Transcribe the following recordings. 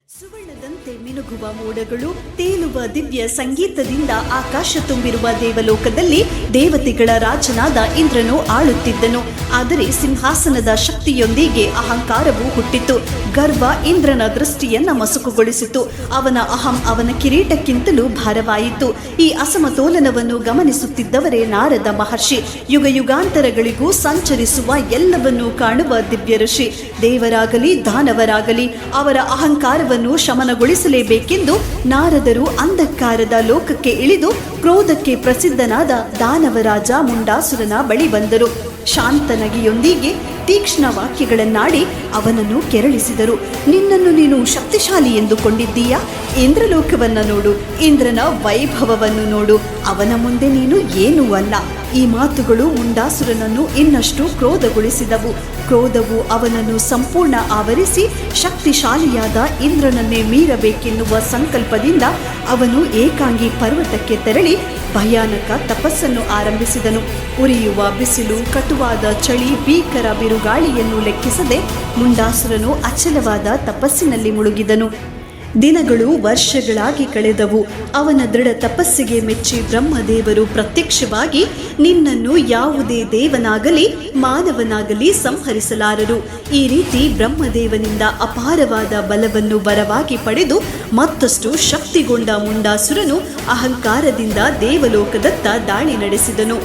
ಸುವರ್ಣದಂತೆ ಮಿನುಗುವ ಮೋಡಗಳು ತೇಲುವ ದಿವ್ಯ ಸಂಗೀತದಿಂದ ಆಕಾಶ ತುಂಬಿರುವ ದೇವಲೋಕದಲ್ಲಿ ದೇವತೆಗಳ ರಾಜನಾದ ಇಂದ್ರನು ಆಳುತ್ತಿದ್ದನು. ಆದರೆ ಸಿಂಹಾಸನದ ಶಕ್ತಿಯೊಂದಿಗೆ ಅಹಂಕಾರವು ಹುಟ್ಟಿತು. ಗರ್ವ ಇಂದ್ರನ ದೃಷ್ಟಿಯನ್ನ ಮಸುಕುಗೊಳಿಸಿತು. ಅವನ ಅಹಂ ಅವನ ಕಿರೀಟಕ್ಕಿಂತಲೂ ಭಾರವಾಯಿತು. ಈ ಅಸಮತೋಲನವನ್ನು ಗಮನಿಸುತ್ತಿದ್ದವರೇ ನಾರದ ಮಹರ್ಷಿ. ಯುಗ ಯುಗಾಂತರಗಳಿಗೂ ಸಂಚರಿಸುವ ಎಲ್ಲವನ್ನೂ ಕಾಣುವ ದಿವ್ಯ ಋಷಿ. ದೇವರಾಗಲಿ ದಾನವರಾಗಲಿ ಅವರ ಅಹಂಕಾರವನ್ನು ಶಮನಗೊಳಿಸಲೇಬೇಕೆಂದು ನಾರದರು ಅಂಧಕಾರದ ಲೋಕಕ್ಕೆ ಇಳಿದು ಕ್ರೋಧಕ್ಕೆ ಪ್ರಸಿದ್ಧನಾದ ದಾನವರಾಜ ಮುಂಡಾಸುರನ ಬಳಿ ಬಂದರು. ಶಾಂತನಗಿಯೊಂದಿಗೆ ತೀಕ್ಷ್ಣ ವಾಕ್ಯಗಳನ್ನಾಡಿ ಅವನನ್ನು ಕೆರಳಿಸಿದರು. ನಿನ್ನನ್ನು ನೀನು ಶಕ್ತಿಶಾಲಿ ಎಂದುಕೊಂಡಿದ್ದೀಯಾ? ಇಂದ್ರಲೋಕವನ್ನು ನೋಡು, ಇಂದ್ರನ ವೈಭವವನ್ನು ನೋಡು, ಅವನ ಮುಂದೆ ನೀನು ಏನೂ ಅಲ್ಲ. ಈ ಮಾತುಗಳು ಮುಂಡಾಸುರನನ್ನು ಇನ್ನಷ್ಟು ಕ್ರೋಧಗೊಳಿಸಿದವು. ಕ್ರೋಧವು ಅವನನ್ನು ಸಂಪೂರ್ಣ ಆವರಿಸಿ ಶಕ್ತಿಶಾಲಿಯಾದ ಇಂದ್ರನನ್ನೇ ಮೀರಬೇಕೆನ್ನುವ ಸಂಕಲ್ಪದಿಂದ ಅವನು ಏಕಾಂಗಿ ಪರ್ವತಕ್ಕೆ ತೆರಳಿ ಭಯಾನಕ ತಪಸ್ಸನ್ನು ಆರಂಭಿಸಿದನು. ಉರಿಯುವ ಬಿಸಿಲು, ಕಟುವಾದ ಚಳಿ, ಭೀಕರ ಬಿರುಗಾಳಿಯನ್ನು ಲೆಕ್ಕಿಸದೆ ಮುಂಡಾಸುರನು ಅಚಲವಾದ ತಪಸ್ಸಿನಲ್ಲಿ ಮುಳುಗಿದನು. ದಿನಗಳು ವರ್ಷಗಳಾಗಿ ಕಳೆದವು. ಅವನ ದೃಢ ತಪಸ್ಸಿಗೆ ಮೆಚ್ಚಿ ಬ್ರಹ್ಮದೇವರು ಪ್ರತ್ಯಕ್ಷವಾಗಿ, ನಿನ್ನನ್ನು ಯಾವುದೇ ದೇವನಾಗಲಿ ಮಾನವನಾಗಲಿ ಸಂಹರಿಸಲಾರರು. ಈ ರೀತಿ ಬ್ರಹ್ಮದೇವನಿಂದ ಅಪಾರವಾದ ಬಲವನ್ನು ಬರವಾಗಿ ಪಡೆದು ಮತ್ತಷ್ಟು ಶಕ್ತಿಗೊಂಡ ಮುಂಡಾಸುರನು ಅಹಂಕಾರದಿಂದ ದೇವಲೋಕದತ್ತ ದಾಳಿ ನಡೆಸಿದನು.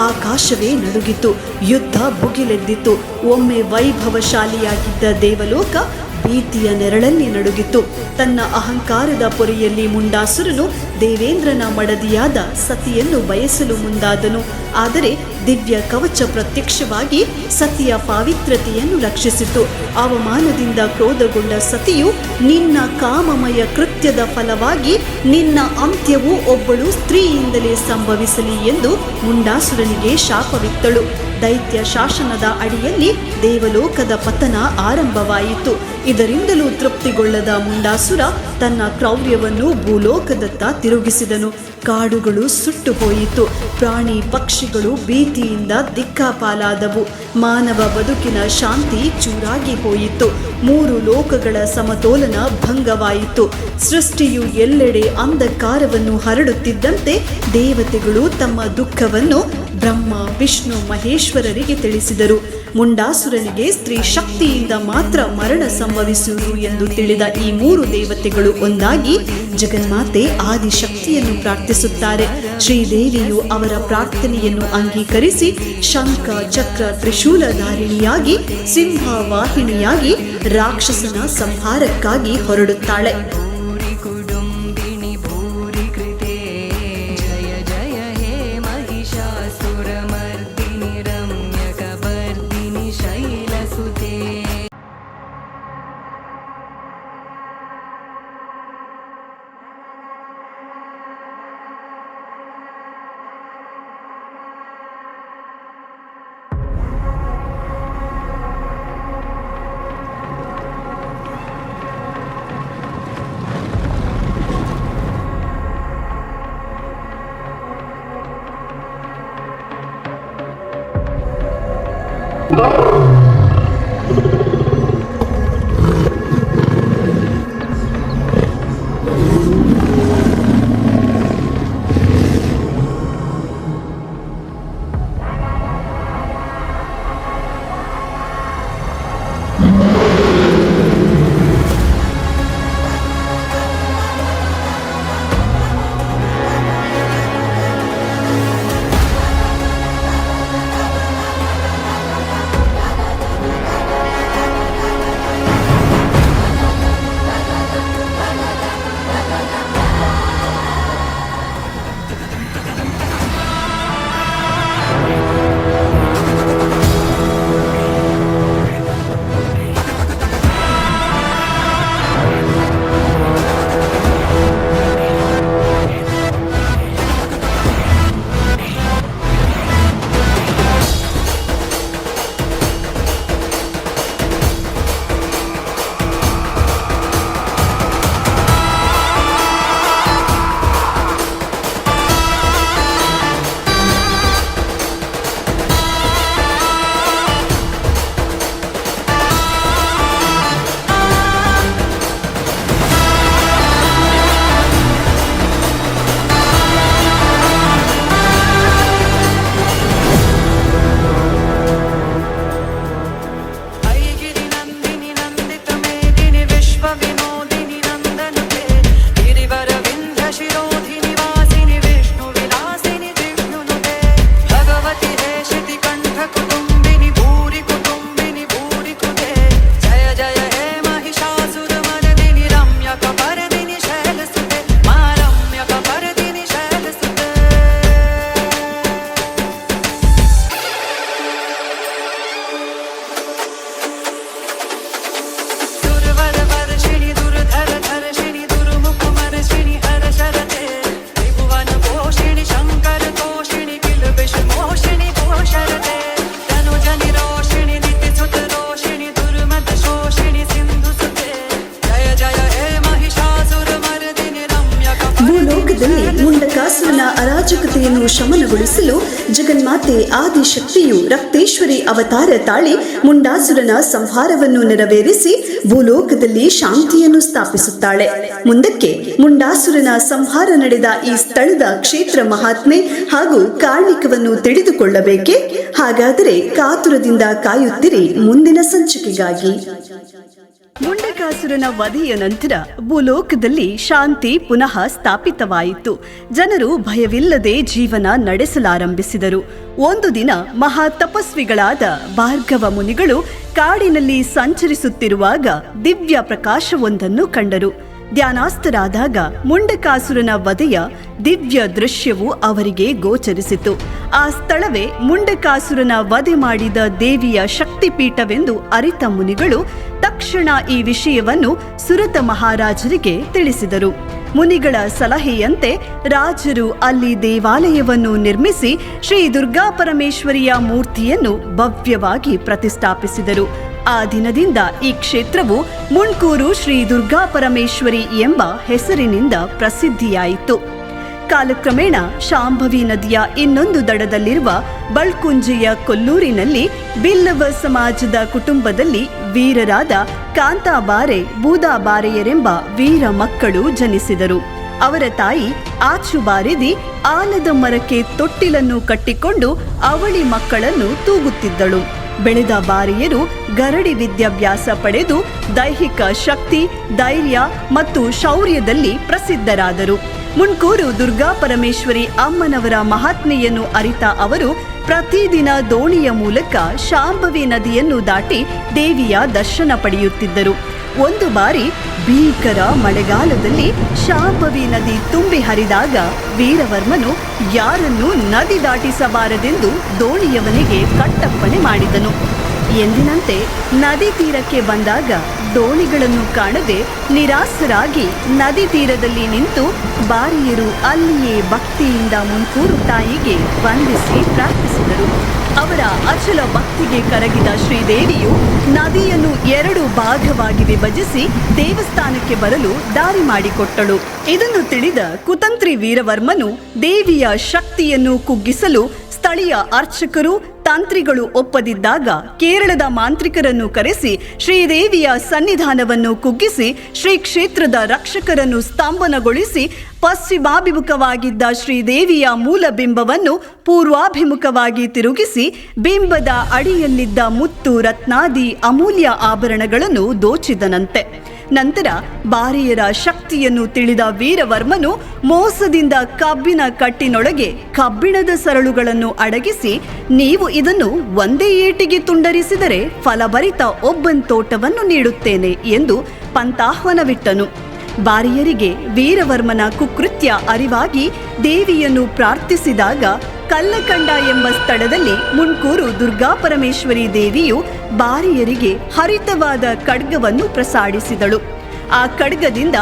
ಆಕಾಶವೇ ನಡುಗಿತು, ಯುದ್ಧ ಭುಗಿಲೆದ್ದಿತು. ಒಮ್ಮೆ ವೈಭವಶಾಲಿಯಾಗಿದ್ದ ದೇವಲೋಕ ಭೀತಿಯ ನೆರಳಲ್ಲಿ ನಡುಗಿತು. ತನ್ನ ಅಹಂಕಾರದ ಪೊರೆಯಲ್ಲಿ ಮುಂಡಾಸುರನು ದೇವೇಂದ್ರನ ಮಡದಿಯಾದ ಸತಿಯನ್ನು ಬಯಸಲು ಮುಂದಾದನು. ಆದರೆ ದಿವ್ಯ ಕವಚ ಪ್ರತ್ಯಕ್ಷವಾಗಿ ಸತಿಯ ಪಾವಿತ್ರತೆಯನ್ನು ರಕ್ಷಿಸಿತು. ಅವಮಾನದಿಂದ ಕ್ರೋಧಗೊಂಡ ಸತಿಯು, ನಿನ್ನ ಕಾಮಮಯ ಕೃತ್ಯದ ಫಲವಾಗಿ ನಿನ್ನ ಅಂತ್ಯವು ಒಬ್ಬಳು ಸ್ತ್ರೀಯಿಂದಲೇ ಸಂಭವಿಸಲಿ ಎಂದು ಮುಂಡಾಸುರನಿಗೆ ಶಾಪವಿತ್ತಳು. ದೈತ್ಯ ಶಾಸನದ ಅಡಿಯಲ್ಲಿ ದೇವಲೋಕದ ಪತನ ಆರಂಭವಾಯಿತು. ಇದರಿಂದಲೂ ತೃಪ್ತಿಗೊಳ್ಳದ ಮುಂಡಾಸುರ ತನ್ನ ಕ್ರೌರ್ಯವನ್ನು ಭೂಲೋಕದತ್ತ ತಿರುಗಿಸಿದನು. ಕಾಡುಗಳು ಸುಟ್ಟು ಹೋಯಿತು. ಪ್ರಾಣಿ ಪಕ್ಷಿಗಳು ಭೀತಿಯಿಂದ ದಿಕ್ಕಾಪಾಲಾದವು. ಮಾನವ ಬದುಕಿನ ಶಾಂತಿ ಚೂರಾಗಿ ಹೋಯಿತು. 3 ಲೋಕಗಳ ಸಮತೋಲನ ಭಂಗವಾಯಿತು. ಸೃಷ್ಟಿಯು ಎಲ್ಲೆಡೆ ಅಂಧಕಾರವನ್ನು ಹರಡುತ್ತಿದ್ದಂತೆ ದೇವತೆಗಳು ತಮ್ಮ ದುಃಖವನ್ನು ಬ್ರಹ್ಮ, ವಿಷ್ಣು, ಮಹೇಶ್ವರರಿಗೆ ತಿಳಿಸಿದರು. ಮುಂಡಾಸುರನಿಗೆ ಸ್ತ್ರೀ ಶಕ್ತಿಯಿಂದ ಮಾತ್ರ ಮರಣ ಸಂಭವಿಸುವುದು ಎಂದು ತಿಳಿದ ಈ 3 ದೇವತೆಗಳು ಒಂದಾಗಿ ಜಗನ್ಮಾತೆ ಆದಿಶಕ್ತಿಯನ್ನು ಪ್ರಾರ್ಥಿಸುತ್ತಾರೆ. ಶ್ರೀದೇವಿಯು ಅವರ ಪ್ರಾರ್ಥನೆಯನ್ನು ಅಂಗೀಕರಿಸಿ ಶಂಖ, ಚಕ್ರ, ತ್ರಿಶೂಲಧಾರಿಣಿಯಾಗಿ ಸಿಂಹವಾಹಿನಿಯಾಗಿ ರಾಕ್ಷಸನ ಸಂಹಾರಕ್ಕಾಗಿ ಹೊರಡುತ್ತಾಳೆ. ಮುಂಡಾಸುರನ ಅರಾಜಕತೆಯನ್ನು ಶಮನಗೊಳಿಸಲು ಜಗನ್ಮಾತೆ ಆದಿಶಕ್ತಿಯು ರಕ್ತೇಶ್ವರಿ ಅವತಾರ ತಾಳಿ ಮುಂಡಾಸುರನ ಸಂಹಾರವನ್ನು ನೆರವೇರಿಸಿ ಭೂಲೋಕದಲ್ಲಿ ಶಾಂತಿಯನ್ನು ಸ್ಥಾಪಿಸುತ್ತಾಳೆ. ಮುಂದಕ್ಕೆ ಮುಂಡಾಸುರನ ಸಂಹಾರ ನಡೆದ ಈ ಸ್ಥಳದ ಕ್ಷೇತ್ರ ಮಹಾತ್ಮೆ ಹಾಗೂ ಕಾರಣಿಕವನ್ನು ತಿಳಿದುಕೊಳ್ಳಬೇಕೆ? ಹಾಗಾದರೆ ಕಾತುರದಿಂದ ಕಾಯುತ್ತಿರಿ ಮುಂದಿನ ಸಂಚಿಕೆಗಾಗಿ. ಮುಂಡಕಾಸುರನ ವಧೆಯ ನಂತರ ಭೂಲೋಕದಲ್ಲಿ ಶಾಂತಿ ಪುನಃ ಸ್ಥಾಪಿತವಾಯಿತು. ಜನರು ಭಯವಿಲ್ಲದೆ ಜೀವನ ನಡೆಸಲಾರಂಭಿಸಿದರು. ಒಂದು ದಿನ ಮಹಾ ತಪಸ್ವಿಗಳಾದ ಭಾರ್ಗವ ಮುನಿಗಳು ಕಾಡಿನಲ್ಲಿ ಸಂಚರಿಸುತ್ತಿರುವಾಗ ದಿವ್ಯ ಪ್ರಕಾಶವೊಂದನ್ನು ಕಂಡರು. ಧ್ಯಾನಾಸ್ಥರಾದಾಗ ಮುಂಡಕಾಸುರನ ವಧೆಯ ದಿವ್ಯ ದೃಶ್ಯವು ಅವರಿಗೆ ಗೋಚರಿಸಿತು. ಆ ಸ್ಥಳವೇ ಮುಂಡಕಾಸುರನ ವಧೆ ಮಾಡಿದ ದೇವಿಯ ಶಕ್ತಿಪೀಠವೆಂದು ಅರಿತ ಮುನಿಗಳು ತಕ್ಷಣ ಈ ವಿಷಯವನ್ನು ಸುರತ ಮಹಾರಾಜರಿಗೆ ತಿಳಿಸಿದರು. ಮುನಿಗಳ ಸಲಹೆಯಂತೆ ರಾಜರು ಅಲ್ಲಿ ದೇವಾಲಯವನ್ನು ನಿರ್ಮಿಸಿ ಶ್ರೀ ದುರ್ಗಾ ಪರಮೇಶ್ವರಿಯ ಮೂರ್ತಿಯನ್ನು ಭವ್ಯವಾಗಿ ಪ್ರತಿಷ್ಠಾಪಿಸಿದರು. ಆ ದಿನದಿಂದ ಈ ಕ್ಷೇತ್ರವು ಮುಣ್ಕೂರು ಶ್ರೀ ದುರ್ಗಾ ಪರಮೇಶ್ವರಿ ಎಂಬ ಹೆಸರಿನಿಂದ ಪ್ರಸಿದ್ಧಿಯಾಯಿತು. ಕಾಲಕ್ರಮೇಣ ಶಾಂಭವಿ ನದಿಯ ಇನ್ನೊಂದು ದಡದಲ್ಲಿರುವ ಬಳ್ಕುಂಜೆಯ ಕೊಲ್ಲೂರಿನಲ್ಲಿ ಬಿಲ್ಲವ ಸಮಾಜದ ಕುಟುಂಬದಲ್ಲಿ ವೀರರಾದ ಕಾಂತಾಬಾರೆ ಬೂದಾಬಾರೆಯರೆಂಬ ವೀರ ಮಕ್ಕಳು ಜನಿಸಿದರು. ಅವರ ತಾಯಿ ಆಚುಬಾರಿದಿ ಆಲದ ಮರಕ್ಕೆ ತೊಟ್ಟಿಲನ್ನು ಕಟ್ಟಿಕೊಂಡು ಅವಳಿ ಮಕ್ಕಳನ್ನು ತೂಗುತ್ತಿದ್ದಳು. ಬೆಳೆದ ಬಾರಿಯರು ಗರಡಿ ವಿದ್ಯಾಭ್ಯಾಸ ಪಡೆದು ದೈಹಿಕ ಶಕ್ತಿ, ಧೈರ್ಯ ಮತ್ತು ಶೌರ್ಯದಲ್ಲಿ ಪ್ರಸಿದ್ಧರಾದರು. ಮುಣ್ಕೂರು ದುರ್ಗಾ ಪರಮೇಶ್ವರಿ ಅಮ್ಮನವರ ಮಹಾತ್ಮೆಯನ್ನು ಅರಿತ ಅವರು ಪ್ರತಿದಿನ ದೋಣಿಯ ಮೂಲಕ ಶಾಂಭವಿ ನದಿಯನ್ನು ದಾಟಿ ದೇವಿಯ ದರ್ಶನ ಪಡೆಯುತ್ತಿದ್ದರು. ಒಂದು ಬಾರಿ ಭೀಕರ ಮಳೆಗಾಲದಲ್ಲಿ ಶಾಂಭವಿ ನದಿ ತುಂಬಿ ಹರಿದಾಗ ವೀರವರ್ಮನು ಯಾರನ್ನೂ ನದಿ ದಾಟಿಸಬಾರದೆಂದು ದೋಣಿಯವನಿಗೆ ಕಟ್ಟಪ್ಪಣೆ ಮಾಡಿದನು. ಎಂದಿನಂತೆ ನದಿ ತೀರಕ್ಕೆ ಬಂದಾಗ ದೋಣಿಗಳನ್ನು ಕಾಣದೆ ನಿರಾಸರಾಗಿ ನದಿ ತೀರದಲ್ಲಿ ನಿಂತು ಬಾರಿಯರು ಅಲ್ಲಿಯೇ ಭಕ್ತಿಯಿಂದ ಮುಣ್ಕೂರು ತಾಯಿಗೆ ವಂದಿಸಿ ಪ್ರಾರ್ಥಿಸಿದರು. ಅವರ ಅಚಲ ಭಕ್ತಿಗೆ ಕರಗಿದ ಶ್ರೀದೇವಿಯು ನದಿಯನ್ನು 2 ಭಾಗವಾಗಿ ವಿಭಜಿಸಿ ದೇವಸ್ಥಾನಕ್ಕೆ ಬರಲು ದಾರಿ ಮಾಡಿಕೊಟ್ಟಳು. ಇದನ್ನು ತಿಳಿದ ಕುತಂತ್ರಿ ವೀರವರ್ಮನು ದೇವಿಯ ಶಕ್ತಿಯನ್ನು ಕುಗ್ಗಿಸಲು ಸ್ಥಳೀಯ ಅರ್ಚಕರು ತಾಂತ್ರಿಗಳು ಒಪ್ಪದಿದ್ದಾಗ ಕೇರಳದ ಮಾಂತ್ರಿಕರನ್ನು ಕರೆಸಿ ಶ್ರೀದೇವಿಯ ಸನ್ನಿಧಾನವನ್ನು ಕುಗ್ಗಿಸಿ ಶ್ರೀ ಕ್ಷೇತ್ರದ ರಕ್ಷಕರನ್ನು ಸ್ತಂಭನಗೊಳಿಸಿ ಪಶ್ಚಿಮಾಭಿಮುಖವಾಗಿದ್ದ ಶ್ರೀದೇವಿಯ ಮೂಲ ಬಿಂಬವನ್ನು ಪೂರ್ವಾಭಿಮುಖವಾಗಿ ತಿರುಗಿಸಿ ಬಿಂಬದ ಅಡಿಯಲ್ಲಿದ್ದ ಮುತ್ತು ರತ್ನಾದಿ ಅಮೂಲ್ಯ ಆಭರಣಗಳನ್ನು ದೋಚಿದನಂತೆ. ನಂತರ ಬಾರಿಯರ ಶಕ್ತಿಯನ್ನು ತಿಳಿದ ವೀರವರ್ಮನು ಮೋಸದಿಂದ ಕಬ್ಬಿನ ಕಟ್ಟಿನೊಳಗೆ ಕಬ್ಬಿಣದ ಸರಳುಗಳನ್ನು ಅಡಗಿಸಿ, ನೀವು ಇದನ್ನು ಒಂದೇ ಏಟಿಗೆ ತುಂಡರಿಸಿದರೆ ಫಲಭರಿತ ಒಬ್ಬನ್ ತೋಟವನ್ನು ನೀಡುತ್ತೇನೆ ಎಂದು ಪಂತಾಹ್ವನವಿಟ್ಟನು. ಬಾರಿಯರಿಗೆ ವೀರವರ್ಮನ ಕುಕೃತ್ಯ ಅರಿವಾಗಿ ದೇವಿಯನ್ನು ಪ್ರಾರ್ಥಿಸಿದಾಗ ಕಲ್ಲಕಂಡ ಎಂಬ ಸ್ಥಳದಲ್ಲಿ ಮುಣ್ಕೂರು ದುರ್ಗಾ ಪರಮೇಶ್ವರಿ ದೇವಿಯು ಬಾರಿಯರಿಗೆ ಹರಿತವಾದ ಖಡ್ಗವನ್ನು ಪ್ರಸಾದಿಸಿದಳು. ಆ ಖಡ್ಗದಿಂದ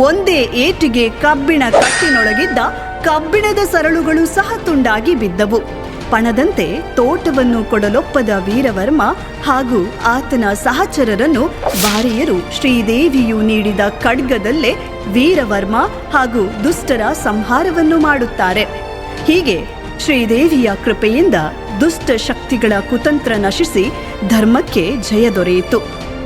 ಒಂದೇ ಏಟಿಗೆ ಕಬ್ಬಿಣ ಕಟ್ಟಿನೊಳಗಿದ್ದ ಕಬ್ಬಿಣದ ಸರಳುಗಳು ಸಹ ತುಂಡಾಗಿ ಬಿದ್ದವು. ಪಣದಂತೆ ತೋಟವನ್ನು ಕೊಡಲೊಪ್ಪದ ವೀರವರ್ಮ ಹಾಗೂ ಆತನ ಸಹಚರರನ್ನು ಬಾರಿಯರು ಶ್ರೀದೇವಿಯು ನೀಡಿದ ಖಡ್ಗದಲ್ಲೇ ವೀರವರ್ಮ ಹಾಗೂ ದುಷ್ಟರ ಸಂಹಾರವನ್ನು ಮಾಡುತ್ತಾರೆ. ಹೀಗೆ ಶ್ರೀದೇವಿಯ ಕೃಪೆಯಿಂದ ದುಷ್ಟ ಶಕ್ತಿಗಳ ಕುತಂತ್ರ ನಶಿಸಿ ಧರ್ಮಕ್ಕೆ ಜಯ ದೊರೆಯಿತು.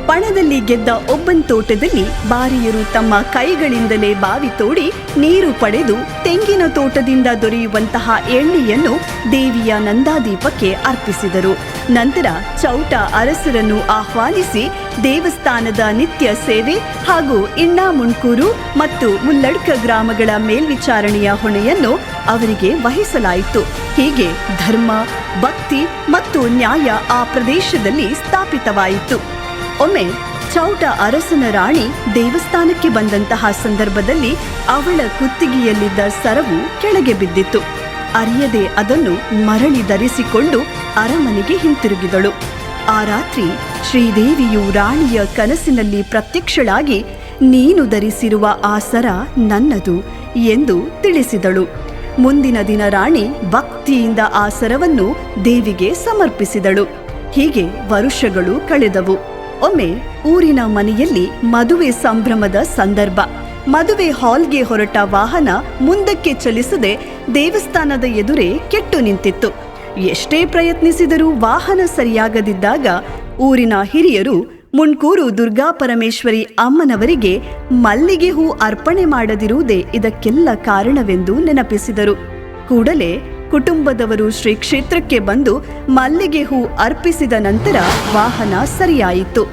ಪಣದಲ್ಲಿ ಗೆದ್ದ ಒಬ್ಬನ್ ತೋಟದಲ್ಲಿ ಬಾರಿಯರು ತಮ್ಮ ಕೈಗಳಿಂದಲೇ ಬಾವಿ ತೋಡಿ ನೀರು ಪಡೆದು ತೆಂಗಿನ ತೋಟದಿಂದ ದೊರೆಯುವಂತಹ ಎಣ್ಣೆಯನ್ನು ದೇವಿಯ ನಂದಾದೀಪಕ್ಕೆ ಅರ್ಪಿಸಿದರು. ನಂತರ ಚೌಟ ಅರಸರನ್ನು ಆಹ್ವಾನಿಸಿ ದೇವಸ್ಥಾನದ ನಿತ್ಯ ಸೇವೆ ಹಾಗೂ ಇಣ್ಣಾ ಮುಣ್ಕೂರು ಮತ್ತು ಮುಲ್ಲಡ್ಕ ಗ್ರಾಮಗಳ ಮೇಲ್ವಿಚಾರಣೆಯ ಹೊಣೆಯನ್ನು ಅವರಿಗೆ ವಹಿಸಲಾಯಿತು. ಹೀಗೆ ಧರ್ಮ, ಭಕ್ತಿ ಮತ್ತು ನ್ಯಾಯ ಆ ಪ್ರದೇಶದಲ್ಲಿ ಸ್ಥಾಪಿತವಾಯಿತು. ಒಮ್ಮೆ ಚೌಟ ಅರಸನ ರಾಣಿ ದೇವಸ್ಥಾನಕ್ಕೆ ಬಂದಂತಹ ಸಂದರ್ಭದಲ್ಲಿ ಅವಳ ಕುತ್ತಿಗೆಯಲ್ಲಿದ್ದ ಸರವು ಕೆಳಗೆ ಬಿದ್ದಿತ್ತು. ಅರಿಯದೆ ಅದನ್ನು ಮರಳಿ ಧರಿಸಿಕೊಂಡು ಅರಮನೆಗೆ ಹಿಂತಿರುಗಿದಳು. ಆ ರಾತ್ರಿ ಶ್ರೀದೇವಿಯು ರಾಣಿಯ ಕನಸಿನಲ್ಲಿ ಪ್ರತ್ಯಕ್ಷಳಾಗಿ, ನೀನು ಧರಿಸಿರುವ ಆ ಸರ ನನ್ನದು ಎಂದು ತಿಳಿಸಿದಳು. ಮುಂದಿನ ದಿನ ರಾಣಿ ಭಕ್ತಿಯಿಂದ ಆ ಸರವನ್ನು ದೇವಿಗೆ ಸಮರ್ಪಿಸಿದಳು. ಹೀಗೆ ವರುಷಗಳು ಕಳೆದವು. ಒಮ್ಮೆ ಊರಿನ ಮನೆಯಲ್ಲಿ ಮದುವೆ ಸಂಭ್ರಮದ ಸಂದರ್ಭ. ಮದುವೆ ಹಾಲ್ಗೆ ಹೊರಟ ವಾಹನ ಮುಂದಕ್ಕೆ ಚಲಿಸದೆ ದೇವಸ್ಥಾನದ ಎದುರೇ ಕೆಟ್ಟು ನಿಂತಿತ್ತು. ಎಷ್ಟೇ ಪ್ರಯತ್ನಿಸಿದರೂ ವಾಹನ ಸರಿಯಾಗದಿದ್ದಾಗ ಊರಿನ ಹಿರಿಯರು ಮುಣ್ಕೂರು ದುರ್ಗಾ ಪರಮೇಶ್ವರಿ ಅಮ್ಮನವರಿಗೆ ಮಲ್ಲಿಗೆ ಹೂ ಅರ್ಪಣೆ ಮಾಡದಿರುವುದೇ ಇದಕ್ಕೆಲ್ಲ ಕಾರಣವೆಂದು ನೆನಪಿಸಿದರು. ಕೂಡಲೇ ಕುಟುಂಬದವರು ಶ್ರೀ ಕ್ಷೇತ್ರಕ್ಕೆ ಬಂದು ಮಲ್ಲಿಗೆ ಹೂ ಅರ್ಪಿಸಿದ ನಂತರ ವಾಹನ ಸರಿಯಾಯಿತು.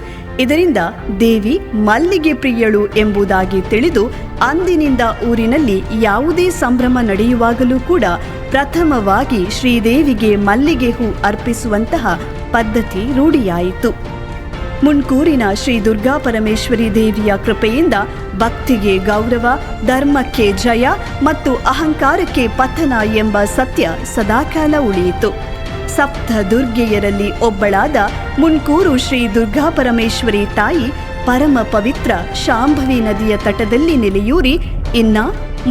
ಇದರಿಂದ ದೇವಿ ಮಲ್ಲಿಗೆ ಪ್ರಿಯಳು ಎಂಬುದಾಗಿ ತಿಳಿದು ಅಂದಿನಿಂದ ಊರಿನಲ್ಲಿ ಯಾವುದೇ ಸಂಭ್ರಮ ನಡೆಯುವಾಗಲೂ ಕೂಡ ಪ್ರಥಮವಾಗಿ ಶ್ರೀದೇವಿಗೆ ಮಲ್ಲಿಗೆ ಹೂ ಅರ್ಪಿಸುವಂತಹ ಪದ್ಧತಿ ರೂಢಿಯಾಯಿತು. ಮುಣ್ಕೂರಿನ ಶ್ರೀ ದುರ್ಗಾ ಪರಮೇಶ್ವರಿ ದೇವಿಯ ಕೃಪೆಯಿಂದ ಭಕ್ತಿಗೆ ಗೌರವ, ಧರ್ಮಕ್ಕೆ ಜಯ ಮತ್ತು ಅಹಂಕಾರಕ್ಕೆ ಪತನ ಎಂಬ ಸತ್ಯ ಸದಾಕಾಲ ಉಳಿಯಿತು. ಸಪ್ತ ದುರ್ಗೆಯರಲ್ಲಿ ಒಬ್ಬಳಾದ ಮುಣ್ಕೂರು ಶ್ರೀ ದುರ್ಗಾ ಪರಮೇಶ್ವರಿ ತಾಯಿ ಪರಮ ಪವಿತ್ರ ಶಾಂಭವಿ ನದಿಯ ತಟದಲ್ಲಿ ನೆಲೆಯೂರಿ ಇನ್ನ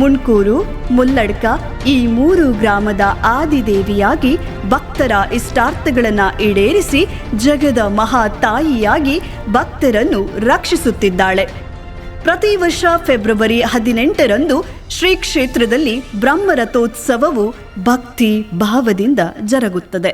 ಮುಣ್ಕೂರು, ಮುಲ್ಲಡ್ಕ ಈ 3 ಗ್ರಾಮದ ಆದಿದೇವಿಯಾಗಿ ಭಕ್ತರ ಇಷ್ಟಾರ್ಥಗಳನ್ನು ಈಡೇರಿಸಿ ಜಗದ ಮಹಾ ತಾಯಿಯಾಗಿ ಭಕ್ತರನ್ನು ರಕ್ಷಿಸುತ್ತಿದ್ದಾಳೆ. ಪ್ರತಿ ವರ್ಷ ಫೆಬ್ರವರಿ 18ರಂದು ಶ್ರೀ ಕ್ಷೇತ್ರದಲ್ಲಿ ಬ್ರಹ್ಮರಥೋತ್ಸವವು ಭಕ್ತಿ ಭಾವದಿಂದ ಜರುಗುತ್ತದೆ.